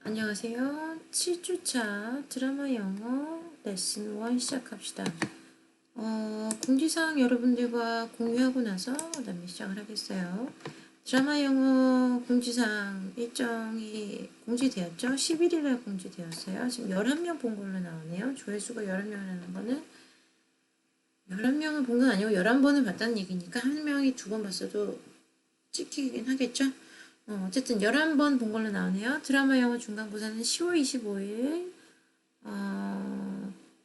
안녕하세요. 7주차 드라마 영어 레슨 1 시작합시다. 공지사항 여러분들과 공유하고 나서 그다음에 시작을 하겠어요. 드라마 영어 공지사항 일정이 공지되었죠? 11일에 공지되었어요. 지금 11명 본 걸로 나오네요. 조회수가 11명이라는 거는 11명을 본 건 아니고 11번을 봤다는 얘기니까 한 명이 2번 봤어도 찍히긴 하겠죠? 어쨌든 11번 본 걸로 나오네요. 드라마 영어 중간고사는 10월 25일,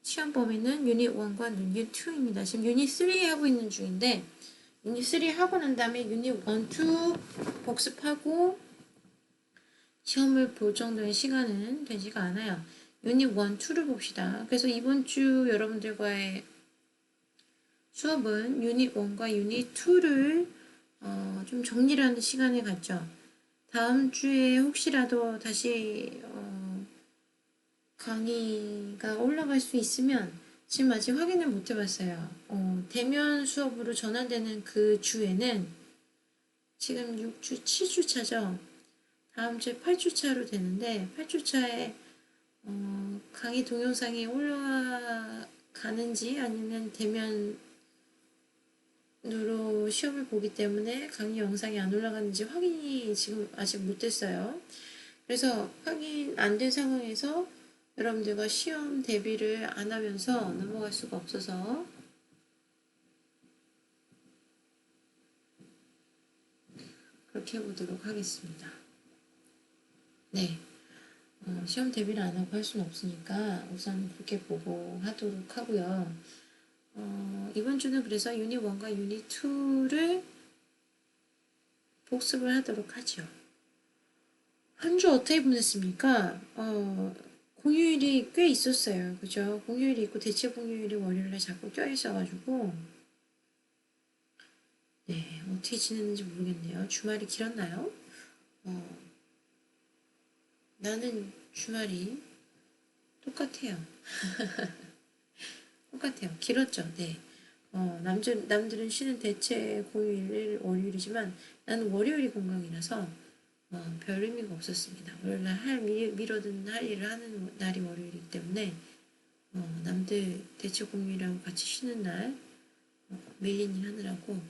시험 범위는 유닛 1과 유닛 2입니다. 지금 유닛 3 하고 있는 중인데, 유닛 3 하고 난 다음에 유닛 1, 2 복습하고 시험을 볼 정도의 시간은 되지가 않아요. 유닛 1, 2를 봅시다. 그래서 이번 주 여러분들과의 수업은 유닛 1과 유닛 2를 좀 정리를 하는 시간을 갖죠. 다음 주에 혹시라도 다시 강의가 올라갈 수 있으면 지금 아직 확인을 못 해봤어요. 대면 수업으로 전환되는 그 주에는 지금 6주, 7주차죠. 다음 주에 8주차로 되는데 8주차에 강의 동영상이 올라가는지 아니면 대면으로 시험을 보기 때문에 강의 영상이 안 올라가는지 확인이 지금 아직 못됐어요. 그래서 확인 안 된 상황에서 여러분들과 시험 대비를 안 하면서 넘어갈 수가 없어서 그렇게 해보도록 하겠습니다. 네. 시험 대비를 안 하고 할 수는 없으니까 우선 그렇게 보고 하도록 하고요. 이번 주는 그래서 유닛 1과 유닛 2를 복습을 하도록 하죠. 한 주 어떻게 보냈습니까? 공휴일이 꽤 있었어요. 그죠? 공휴일이 있고 대체 공휴일이 월요일에 자꾸 껴있어가지고 네, 어떻게 지냈는지 모르겠네요. 주말이 길었나요? 나는 주말이 똑같아요. 똑같아요. 길었죠. 네. 남들은 쉬는 대체 공휴일 월요일이지만 나는 월요일이 공강이라서 별 의미가 없었습니다. 월요일날 미뤄둔 할 일을 하는 날이 월요일이기 때문에 남들 대체 공휴일하고 같이 쉬는 날 밀린 일 하느라고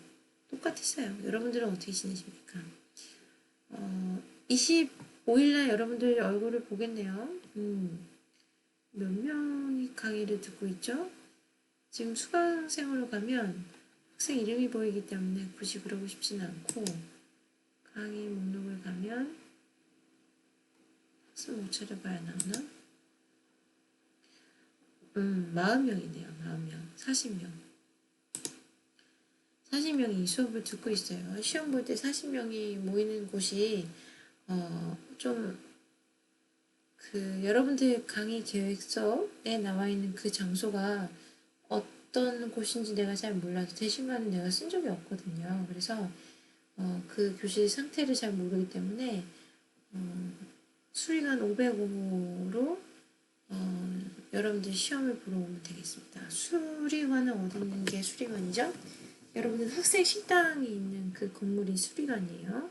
똑같았어요. 여러분들은 어떻게 지내십니까? 25일날 여러분들 얼굴을 보겠네요. 몇 명이 강의를 듣고 있죠? 지금 수강생으로 가면 학생 이름이 보이기 때문에 굳이 그러고 싶지는 않고 강의 목록을 가면 학생 못 찾아봐야 나오나? 40명이네요. 40명. 40명. 40명이 이 수업을 듣고 있어요. 시험 볼 때 40명이 모이는 곳이 좀 여러분들 강의 계획서에 나와 있는 그 장소가 어떤 곳인지 내가 잘 몰라도 대신간은 내가 쓴 적이 없거든요. 그래서 그 교실 상태를 잘 모르기 때문에 수리관 505로 여러분들 시험을 보러 오면 되겠습니다. 수리관은 어디 있는 게 수리관이죠? 여러분들 학생 식당이 있는 그 건물이 수리관이에요.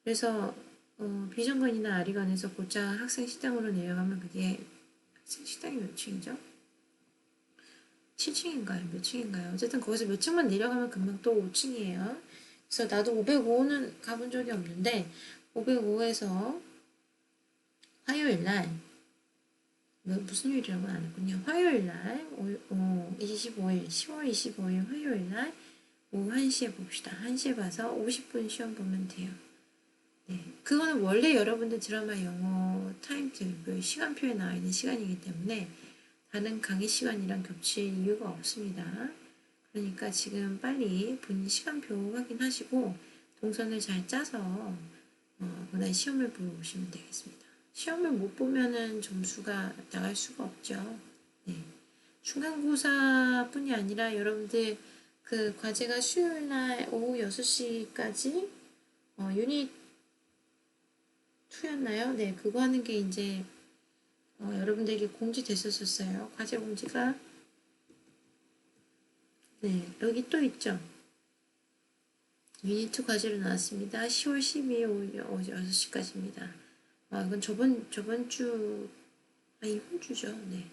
그래서 비정관이나 아리관에서 곧장 학생 식당으로 내려가면 그게 학생 식당이 몇 층이죠? 7층인가요? 몇 층인가요? 어쨌든 거기서 몇 층만 내려가면 금방 또 5층이에요. 그래서 나도 505는 가본 적이 없는데 505에서 화요일날 무슨 요일이라고는 안 했군요. 화요일날 25일 10월 25일 화요일날 오후 1시에 봅시다. 1시에 봐서 50분 시험 보면 돼요. 네, 그거는 원래 여러분들 드라마 영어 타임테이블 시간표에 나와 있는 시간이기 때문에 다른 강의 시간이랑 겹칠 이유가 없습니다. 그러니까 지금 빨리 본인 시간표 확인하시고 동선을 잘 짜서 그날 시험을 보러 오시면 되겠습니다. 시험을 못 보면은 점수가 나갈 수가 없죠. 네. 중간고사뿐이 아니라 여러분들 그 과제가 수요일날 오후 6시까지 유닛 2였나요? 네, 그거 하는 게 이제 여러분들에게 공지됐었어요. 과제 공지가 네, 여기 또 있죠. 유닛 2 과제로 나왔습니다. 10월 12일 오후 6시까지입니다. 이건 저번 주, 이번 주죠. 네.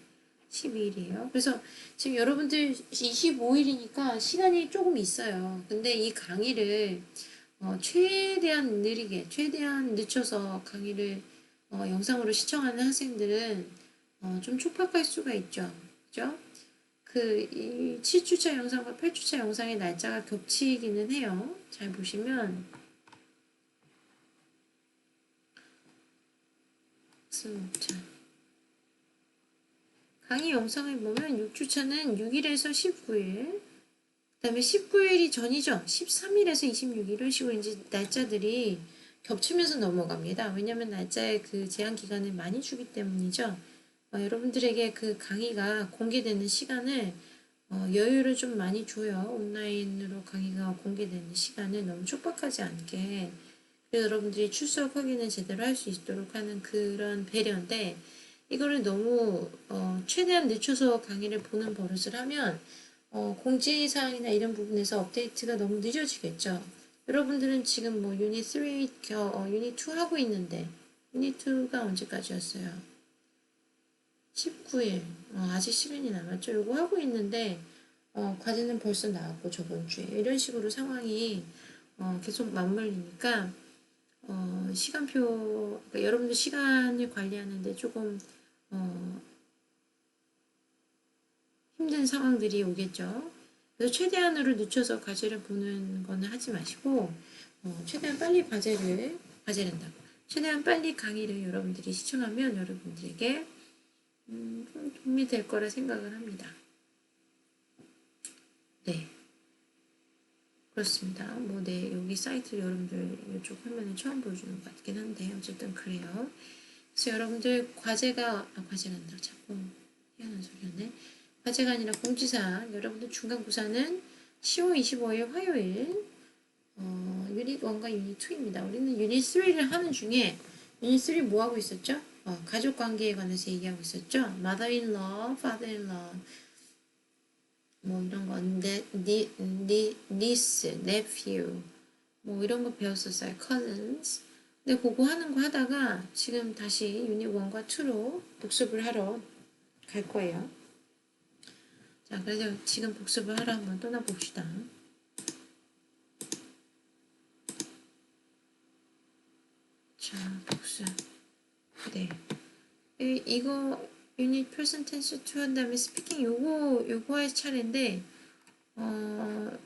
12일이에요. 그래서 지금 여러분들 25일이니까 시간이 조금 있어요. 근데 이 강의를 최대한 느리게, 최대한 늦춰서 강의를 영상으로 시청하는 학생들은 좀 촉박할 수가 있죠. 그죠? 이 7주차 영상과 8주차 영상의 날짜가 겹치기는 해요. 잘 보시면 강의 영상을 보면 6주차는 6일에서 19일, 그 다음에 19일이 전이죠. 13일에서 26일 이런 식으로 이제 날짜들이 겹치면서 넘어갑니다. 왜냐면 날짜의 그 제한 기간을 많이 주기 때문이죠. 여러분들에게 그 강의가 공개되는 시간을 여유를 좀 많이 줘요. 온라인으로 강의가 공개되는 시간을 너무 촉박하지 않게. 그래서 여러분들이 출석 확인을 제대로 할 수 있도록 하는 그런 배려인데, 이거를 너무 최대한 늦춰서 강의를 보는 버릇을 하면 공지사항이나 이런 부분에서 업데이트가 너무 늦어지겠죠. 여러분들은 지금 뭐 유닛 3, 유닛 2 하고 있는데 유닛 2가 언제까지였어요? 19일. 아직 시간이 남았죠. 이거 하고 있는데 과제는 벌써 나왔고 저번 주에 이런 식으로 상황이 계속 맞물리니까 시간표, 그러니까 여러분들 시간을 관리하는데 조금 힘든 상황들이 오겠죠. 그래서 최대한으로 늦춰서 과제를 보는 거는 하지 마시고 최대한 빨리 과제된다고. 최대한 빨리 강의를 여러분들이 시청하면 여러분들에게 좀 도움이 될 거라 생각을 합니다. 네. 그렇습니다. 네, 여기 사이트 여러분들 이쪽 화면을 처음 보여주는 것 같긴 한데, 어쨌든 그래요. 그래서 여러분들 과제란다. 자꾸 희한한 소리였네. 과제가 아니라 공지사항. 여러분들 중간고사는 10월 25일 화요일, 유닛 1과 유닛 2입니다. 우리는 유닛 3를 하는 중에, 유닛 3 뭐 하고 있었죠? 가족 관계에 관해서 얘기하고 있었죠? mother-in-law, father-in-law, 뭐 이런 거, niece, nephew, 뭐 이런 거 배웠었어요. cousins. 근데 그거 하는 거 하다가 지금 다시 유닛 1과 2로 복습을 하러 갈 거예요. 자, 그래서 지금 복습을 하러 한번 떠나봅시다. 자, 복습. 네. 이거 유닛 present tense 2 한 다음에 스피킹 요거 할 차례인데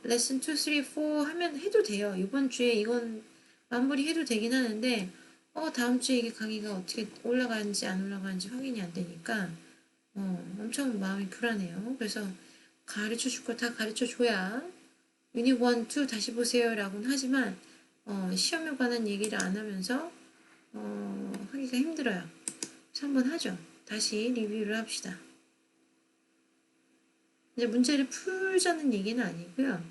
레슨 2, 3, 4 하면 해도 돼요. 이번 주에 이건 마무리 해도 되긴 하는데 다음 주에 이게 강의가 어떻게 올라가는지 안 올라가는지 확인이 안 되니까 엄청 마음이 불안해요. 그래서 가르쳐 줄 거 다 가르쳐 줘야 유닛 1, 2 다시 보세요 라고는 하지만 시험에 관한 얘기를 안 하면서 하기가 힘들어요. 그래서 한번 하죠. 다시 리뷰를 합시다. 이제 문제를 풀자는 얘기는 아니고요.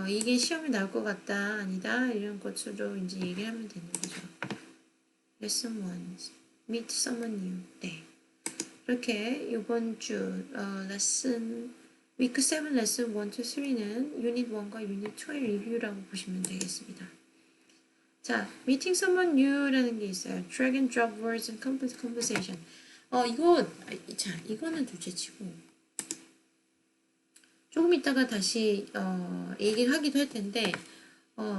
이게 시험에 나올 것 같다, 아니다 이런 것으로 이제 얘기를 하면 되는 거죠. Lesson 1, Meet someone new. 네. 이렇게 이번 주 레슨 위크 7 레슨 1, 2, 3는 유닛 1과 유닛 2의 리뷰라고 보시면 되겠습니다. 자, Meeting someone new라는 게 있어요. Drag and drop words and conversation. 이거는 둘째치고 조금 있다가 다시 얘기를 하기도 할 텐데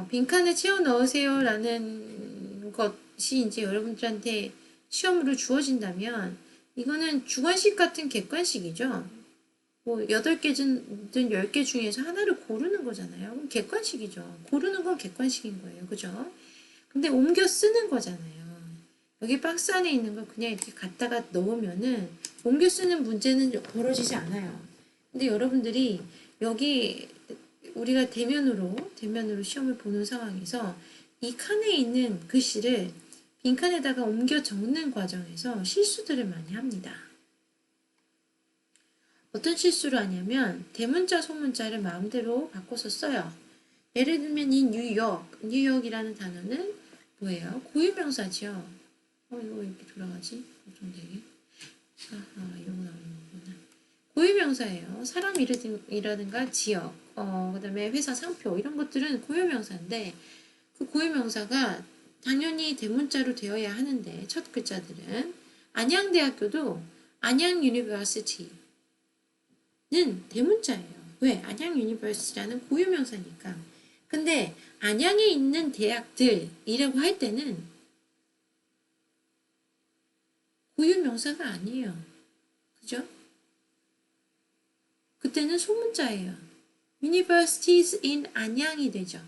빈칸을 채워 넣으세요 라는 것이 이제 여러분들한테 시험으로 주어진다면 이거는 주관식 같은 객관식이죠. 뭐 8개든 10개 중에서 하나를 고르는 거잖아요. 그럼 객관식이죠. 고르는 건 객관식인 거예요. 그죠? 근데 옮겨 쓰는 거잖아요. 여기 박스 안에 있는 걸 그냥 이렇게 갖다가 넣으면은 옮겨 쓰는 문제는 벌어지지 않아요. 근데 여러분들이 여기 우리가 대면으로 시험을 보는 상황에서 이 칸에 있는 글씨를 빈칸에다가 옮겨 적는 과정에서 실수들을 많이 합니다. 어떤 실수를 하냐면 대문자 소문자를 마음대로 바꿔서 써요. 예를 들면 이 뉴욕이라는 단어는 뭐예요? 고유명사죠. 이거 왜 이렇게 돌아가지? 걱정되게. 이러고 나오는 거구나. 고유명사예요. 사람 이라든가 지역, 그 다음에 회사 상표 이런 것들은 고유명사인데 그 고유명사가 당연히 대문자로 되어야 하는데 첫 글자들은 안양대학교도 안양 유니버시티는 대문자예요. 왜? 안양 유니버시티라는 고유명사니까. 근데 안양에 있는 대학들이라고 할 때는 고유명사가 아니에요. 그죠? 그때는 소문자예요. Universities in 안양이 되죠.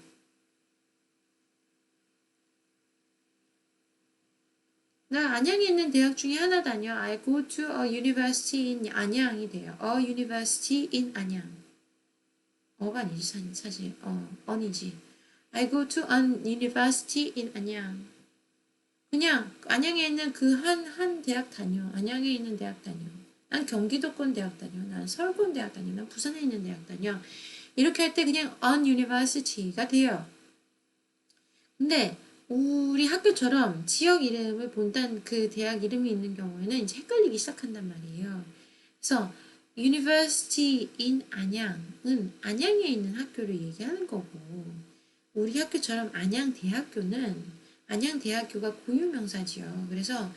나 안양에 있는 대학 중에 하나 다녀. I go to a university in 안양이 돼요. A university in 안양. 어가 아니지 사실. 언이지. I go to an university in 안양. 그냥 안양에 있는 그 한 대학 다녀. 안양에 있는 대학 다녀. 난 경기도권 대학 다녀. 난 서울권 대학 다녀. 난 부산에 있는 대학 다녀. 이렇게 할 때 그냥 an university가 돼요. 근데 우리 학교처럼 지역 이름을 본단 그 대학 이름이 있는 경우에는 이제 헷갈리기 시작한단 말이에요. 그래서 University in 안양은 안양에 있는 학교를 얘기하는 거고, 우리 학교처럼 안양대학교는 안양대학교가 고유명사지요. 그래서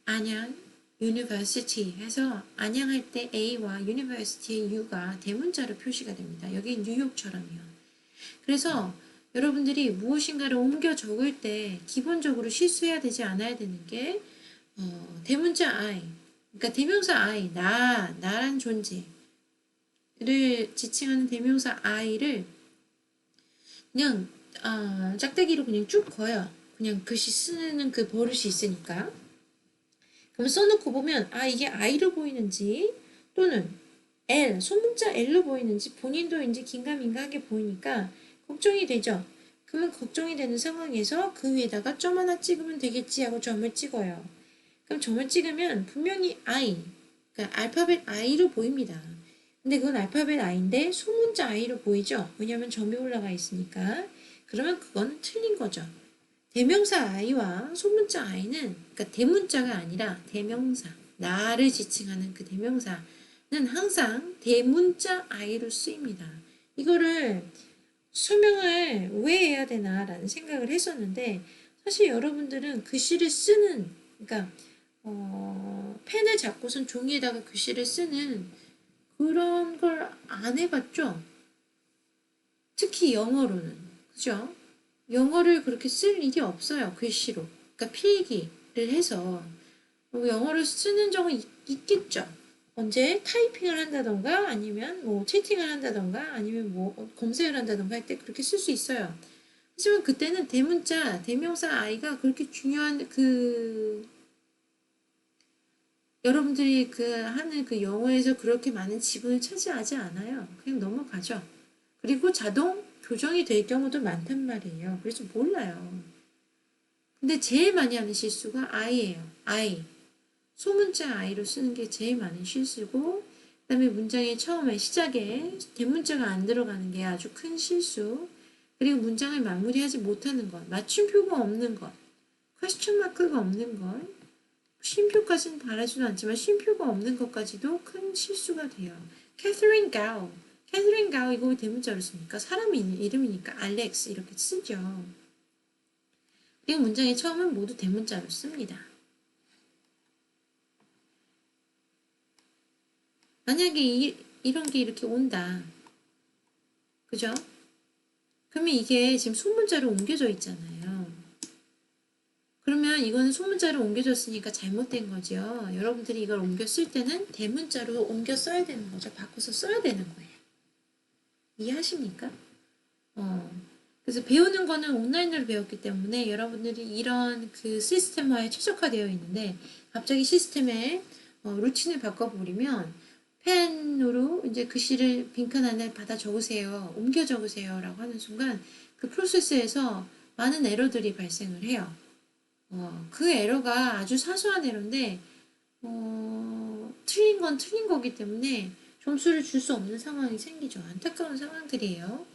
안양 University 해서 안양할 때 A와 University의 U가 대문자로 표시가 됩니다. 여기 뉴욕처럼요. 그래서 여러분들이 무엇인가를 옮겨 적을 때 기본적으로 실수해야 되지 않아야 되는 게 대문자 I, 그러니까 대명사 I, 나란 존재를 지칭하는 대명사 I를 그냥 짝대기로 그냥 쭉 그어요. 그냥 글씨 쓰는 그 버릇이 있으니까. 그럼 써놓고 보면 이게 I로 보이는지 또는 L, 소문자 L로 보이는지 본인도 이제 긴가민가하게 보이니까 걱정이 되죠. 그러면 걱정이 되는 상황에서 그 위에다가 점 하나 찍으면 되겠지 하고 점을 찍어요. 그럼 점을 찍으면 분명히 I, 그러니까 알파벳 I로 보입니다. 근데 그건 알파벳 I인데 소문자 I로 보이죠? 왜냐면 점이 올라가 있으니까. 그러면 그건 틀린 거죠. 대명사 I와 소문자 I는, 그러니까 대문자가 아니라 대명사, 나를 지칭하는 그 대명사는 항상 대문자 I로 쓰입니다. 이거를 설명을 왜 해야 되나라는 생각을 했었는데, 사실 여러분들은 글씨를 쓰는, 그러니까 펜을 잡고선 종이에다가 글씨를 쓰는 그런 걸 안 해봤죠? 특히 영어로는. 그죠? 영어를 그렇게 쓸 일이 없어요. 글씨로. 그러니까 필기를 해서. 영어를 쓰는 적은 있겠죠. 언제 타이핑을 한다던가 아니면 뭐 채팅을 한다던가 아니면 뭐 검색을 한다던가 할 때 그렇게 쓸 수 있어요. 하지만 그때는 대문자, 대명사 I가 그렇게 중요한 여러분들이 하는 그 영어에서 그렇게 많은 지분을 차지하지 않아요. 그냥 넘어가죠. 그리고 자동 교정이 될 경우도 많단 말이에요. 그래서 몰라요. 근데 제일 많이 하는 실수가 I예요. I. 소문자 I로 쓰는 게 제일 많은 실수고, 그 다음에 문장의 처음에 시작에 대문자가 안 들어가는 게 아주 큰 실수. 그리고 문장을 마무리하지 못하는 것, 맞춤표가 없는 것, 퀘스천 마크가 없는 것, 쉼표까지는 바라지도 않지만 쉼표가 없는 것까지도 큰 실수가 돼요. 캐서린 가우. 캐서린 가우 이거 왜 대문자로 씁니까? 사람 이름이니까 알렉스 이렇게 쓰죠. 그리고 문장의 처음은 모두 대문자로 씁니다. 만약에 이런 게 이렇게 온다. 그죠? 그러면 이게 지금 소문자로 옮겨져 있잖아요. 그러면 이거는 소문자로 옮겨졌으니까 잘못된 거죠. 여러분들이 이걸 옮겨 쓸 때는 대문자로 옮겨 써야 되는 거죠. 바꿔서 써야 되는 거예요. 이해하십니까? 그래서 배우는 거는 온라인으로 배웠기 때문에 여러분들이 이런 그 시스템화에 최적화되어 있는데 갑자기 시스템의 루틴을 바꿔버리면 펜으로 이제 글씨를 빈칸 안에 받아 적으세요. 옮겨 적으세요. 라고 하는 순간 그 프로세스에서 많은 에러들이 발생을 해요. 그 에러가 아주 사소한 에러인데 틀린 건 틀린 거기 때문에 점수를 줄 수 없는 상황이 생기죠. 안타까운 상황들이에요.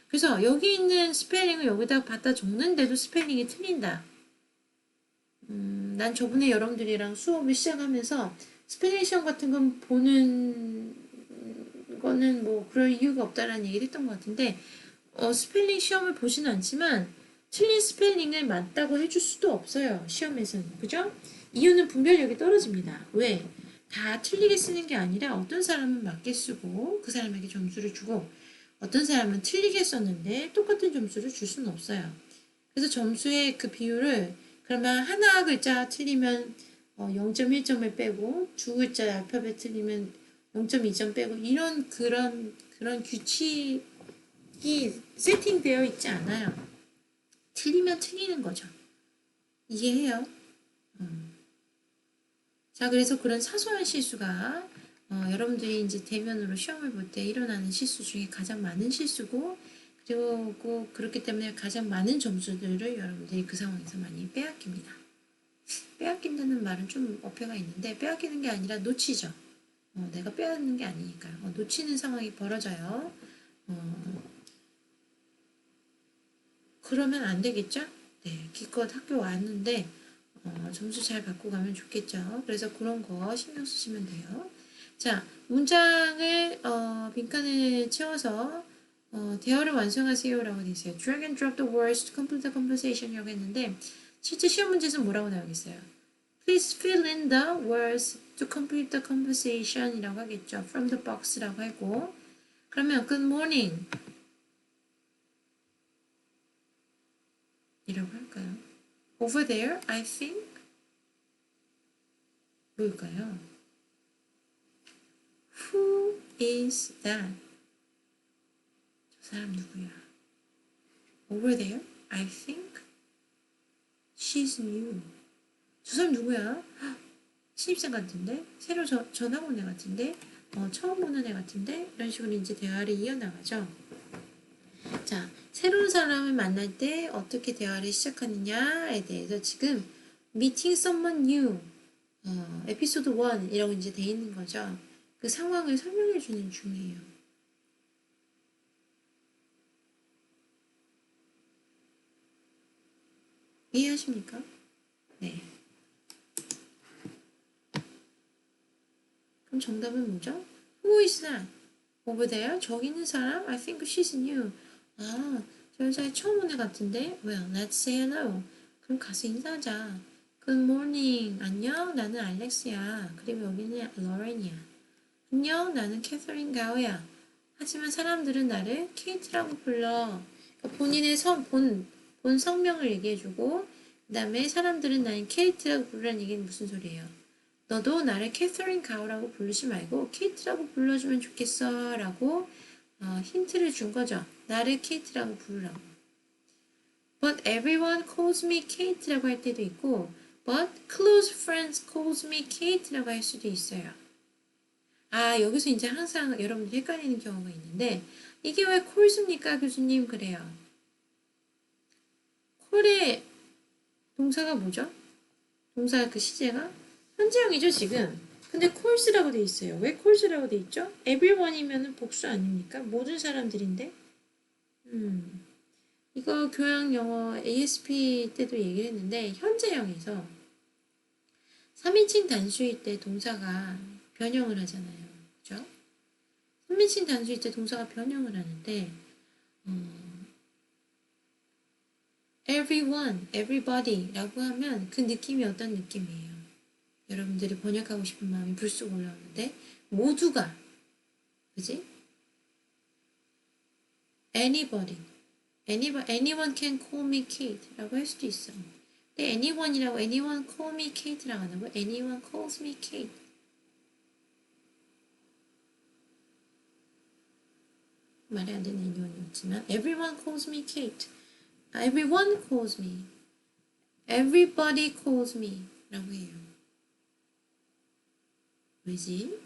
그래서 여기 있는 스펠링을 여기다 갖다 적는데도 스펠링이 틀린다. 난 저번에 여러분들이랑 수업을 시작하면서 스펠링 시험 같은 건 보는 거는 뭐 그럴 이유가 없다라는 얘기를 했던 것 같은데 스펠링 시험을 보지는 않지만 틀린 스펠링을 맞다고 해줄 수도 없어요. 시험에서는. 그죠? 이유는 분별력이 떨어집니다. 왜? 다 틀리게 쓰는 게 아니라 어떤 사람은 맞게 쓰고 그 사람에게 점수를 주고 어떤 사람은 틀리게 썼는데 똑같은 점수를 줄 수는 없어요. 그래서 점수의 그 비율을 그러면 하나 글자 틀리면 0.1점을 빼고 두 글자 알파벳 틀리면 0.2점 빼고 이런 그런 규칙이 세팅되어 있지 않아요. 틀리면 틀리는 거죠. 이해해요? 자, 그래서 그런 사소한 실수가 여러분들이 이제 대면으로 시험을 볼 때 일어나는 실수 중에 가장 많은 실수고 그리고 그렇기 때문에 가장 많은 점수들을 여러분들이 그 상황에서 많이 빼앗깁니다. 빼앗긴다는 말은 좀 어폐가 있는데 빼앗기는 게 아니라 놓치죠. 내가 빼앗는 게 아니니까요. 놓치는 상황이 벌어져요. 그러면 안 되겠죠? 네, 기껏 학교 왔는데 점수 잘 받고 가면 좋겠죠. 그래서 그런 거 신경 쓰시면 돼요. 자, 문장을 빈칸을 채워서 대화를 완성하세요라고 돼 있어요. Drag and drop the words to complete the conversation이라고 했는데 실제 시험 문제에서 뭐라고 나오겠어요? Please fill in the words to complete the conversation이라고 하겠죠. From the box라고 하고 그러면 good morning 이라고 할까요? Over there, I think 뭘까요? Who is that? 저 사람 누구야? Over there, I think she's new. 저 사람 누구야? 신입생 같은데? 새로 전학 온 애 같은데? 처음 보는 애 같은데? 이런 식으로 이제 대화를 이어나가죠. 자, 새로운 사람을 만날 때 어떻게 대화를 시작하느냐에 대해서 지금 meeting someone new 에피소드 1이라고 이제 돼 있는 거죠. 그 상황을 설명해 주는 중이에요. 이해하십니까? 네. 그럼 정답은 뭐죠? Who is that? over there? 저기 있는 사람? I think she's new. 아, 저 여자 처음 온 애 같은데? Well, let's say hello. 그럼 가서 인사하자. Good morning. 안녕, 나는 알렉스야. 그리고 여기는 로렌이야. 안녕, 나는 캐서린 가오야. 하지만 사람들은 나를 케이트라고 불러. 그러니까 본인의 본 성명을 얘기해주고, 그 다음에 사람들은 나를 케이트라고 부르는 얘기는 무슨 소리예요? 너도 나를 캐서린 가오라고 부르지 말고 케이트라고 불러주면 좋겠어 라고 힌트를 준 거죠. 나를 케이트라고 부르라고. But everyone calls me Kate라고 할 때도 있고 But close friends calls me Kate라고 할 수도 있어요. 아, 여기서 이제 항상 여러분들이 헷갈리는 경우가 있는데 이게 왜 calls입니까 교수님? 그래요. call의 동사가 뭐죠? 동사 그 시제가 현재형이죠 지금. 근데 calls라고 돼 있어요. 왜 calls라고 돼 있죠? everyone이면 복수 아닙니까? 모든 사람들인데. 이거 교양 영어 ASP 때도 얘기를 했는데 현재형에서 3인칭 단수일 때 동사가 변형을 하잖아요. 그죠? 3인칭 단수일 때 동사가 변형을 하는데 everyone, everybody라고 하면 그 느낌이 어떤 느낌이에요? 여러분들이 번역하고 싶은 마음이 불쑥 올라오는데 모두가 그지? anybody, anyone can call me Kate라고 할 수도 있어. 근데 anyone이라고 anyone call me Kate라고 안 하고 anyone calls me Kate. 말이 안 되는 anyone이었지만 everyone calls me Kate. Everyone calls me. Everybody calls me 라고 해요. 왜지?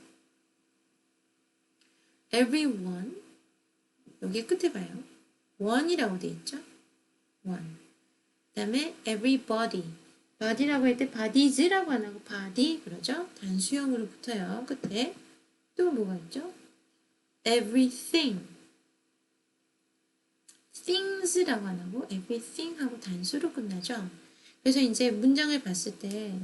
everyone 여기 끝에 봐요. one이라고 돼 있죠? one. 그 다음에 everybody. body라고 할 때 bodies라고 안 하고 body 그러죠? 단수형으로 붙어요. 끝에. 또 뭐가 있죠? everything. things라고 안 하고 everything 하고 단수로 끝나죠? 그래서 이제 문장을 봤을 때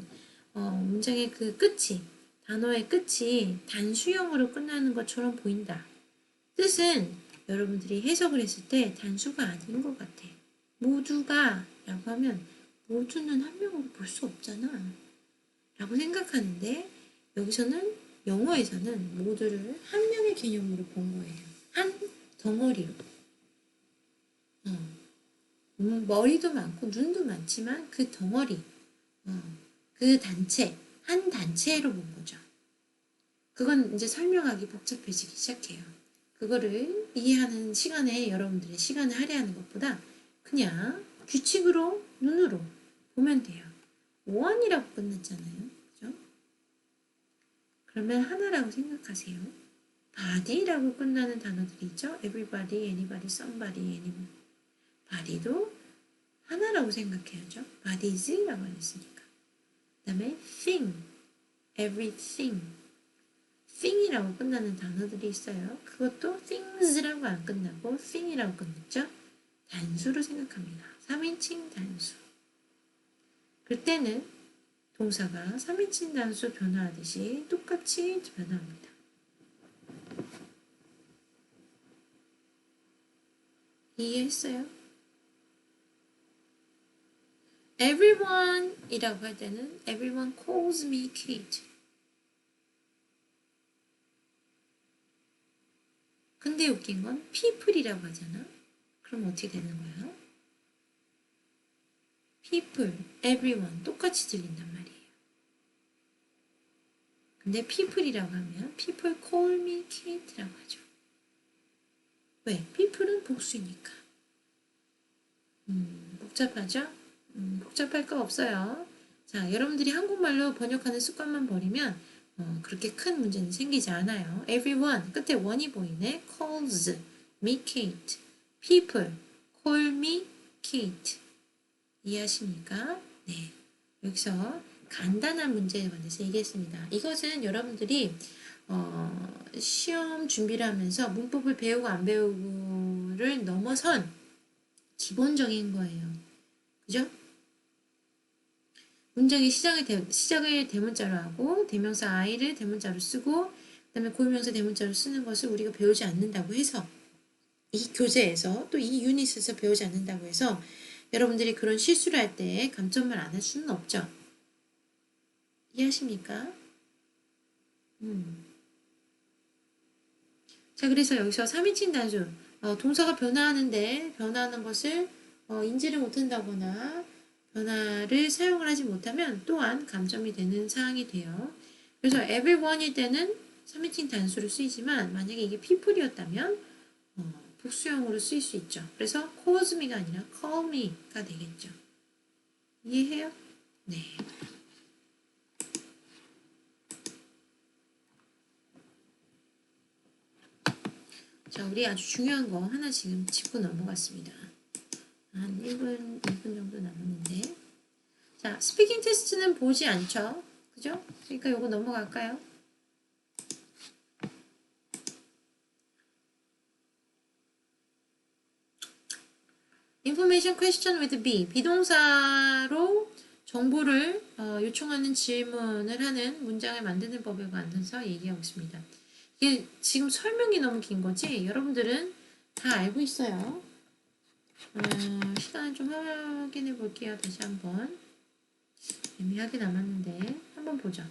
문장의 그 끝이 단어의 끝이 단수형으로 끝나는 것처럼 보인다. 뜻은 여러분들이 해석을 했을 때 단수가 아닌 것 같아. 모두가 라고 하면 모두는 한 명으로 볼 수 없잖아 라고 생각하는데 여기서는 영어에서는 모두를 한 명의 개념으로 본 거예요. 한 덩어리로. 머리도 많고 눈도 많지만 그 덩어리, 그 단체, 한 단체로 본 거죠. 그건 이제 설명하기 복잡해지기 시작해요. 그거를 이해하는 시간에 여러분들의 시간을 할애하는 것보다 그냥 규칙으로 눈으로 보면 돼요. 원이라고 끝났잖아요. 그죠? 그러면 하나라고 생각하세요. body라고 끝나는 단어들이 있죠. everybody, anybody, somebody, anyone. body도 하나라고 생각해야죠. bodies라고 했으니까. 그 다음에 thing, everything. thing이라고 끝나는 단어들이 있어요. 그것도 things라고 안 끝나고 thing이라고 끝났죠. 단수로 생각합니다. 3인칭 단수. 그때는 동사가 3인칭 단수 변화하듯이 똑같이 변화합니다. 이해했어요? everyone 이라고 할 때는 everyone calls me Kate. 근데 웃긴 건 people이라고 하잖아. 그럼 어떻게 되는 거야? people, everyone 똑같이 들린단 말이에요. 근데 people이라고 하면 people call me Kate라고 하죠. 왜? people은 복수이니까. 복잡하죠? 복잡할 거 없어요. 자, 여러분들이 한국말로 번역하는 습관만 버리면 그렇게 큰 문제는 생기지 않아요. everyone, 끝에 one이 보이네. calls me Kate. people call me Kate. 이해하십니까? 네. 여기서 간단한 문제에 관해서 얘기했습니다. 이것은 여러분들이 시험 준비를 하면서 문법을 배우고 안 배우고를 넘어선 기본적인 거예요. 그죠? 문장의 시작을 대문자로 하고 대명사 I를 대문자로 쓰고 그 다음에 고유명사 대문자로 쓰는 것을 우리가 배우지 않는다고 해서 이 교재에서 또 이 유닛에서 배우지 않는다고 해서 여러분들이 그런 실수를 할 때 감점을 안 할 수는 없죠. 이해하십니까? 자, 그래서 여기서 3인칭 단수 동사가 변화하는데 변화하는 것을 인지를 못한다거나 변화를 사용을 하지 못하면 또한 감점이 되는 사항이 돼요. 그래서 everyone일 때는 3인칭 단수로 쓰이지만 만약에 이게 people이었다면 복수형으로 쓰일 수 있죠. 그래서 cause me가 아니라 call me가 되겠죠. 이해해요? 네. 자, 우리 아주 중요한 거 하나 지금 짚고 넘어갔습니다. 한 1분, 2분 정도 남았는데. 자, 스피킹 테스트는 보지 않죠? 그죠? 그러니까 요거 넘어갈까요? Information question with be. 비동사로 정보를 요청하는 질문을 하는 문장을 만드는 법에 관해서 얘기하고 있습니다. 이게 지금 설명이 너무 긴 거지? 여러분들은 다 알고 있어요. 시간을 좀 확인해 볼게요. 다시 한번. 애매하게 남았는데 한번 보죠.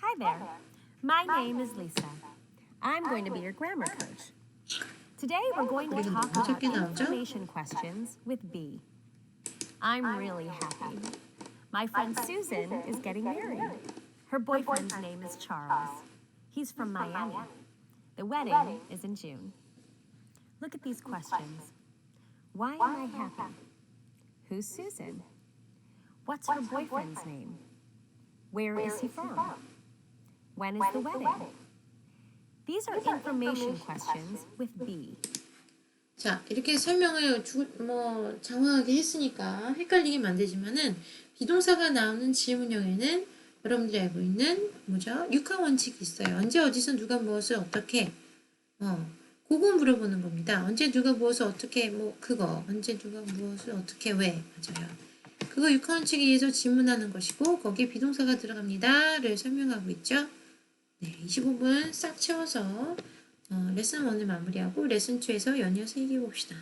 Hi there. My name is Lisa. I'm going to be your grammar coach. Today we're going to talk about information questions with B. I'm really happy. My friend Susan is getting married. Her boyfriend's name is Charles. He's from Miami. The wedding is in June. Look at these questions. Why am I happy? Who's Susan? What's her boyfriend's name? Where is he from? When is the wedding? These are information questions with B. 자, 이렇게 설명을 장황하게 했으니까 헷갈리게 만들지만은 비동사가 나오는 질문형에는 여러분들이 알고 있는 뭐죠? 육하 원칙이 있어요. 언제 어디서 누가 무엇을 어떻게 그거 물어보는 겁니다. 언제 누가 무엇을 어떻게 그거 언제 누가 무엇을 어떻게 왜 맞아요. 그거 육하 원칙에 의해서 질문하는 것이고 거기에 비동사가 들어갑니다를 설명하고 있죠. 네, 25분 싹 채워서 레슨 1을 마무리하고 레슨 2에서 연이어서 얘기해 봅시다.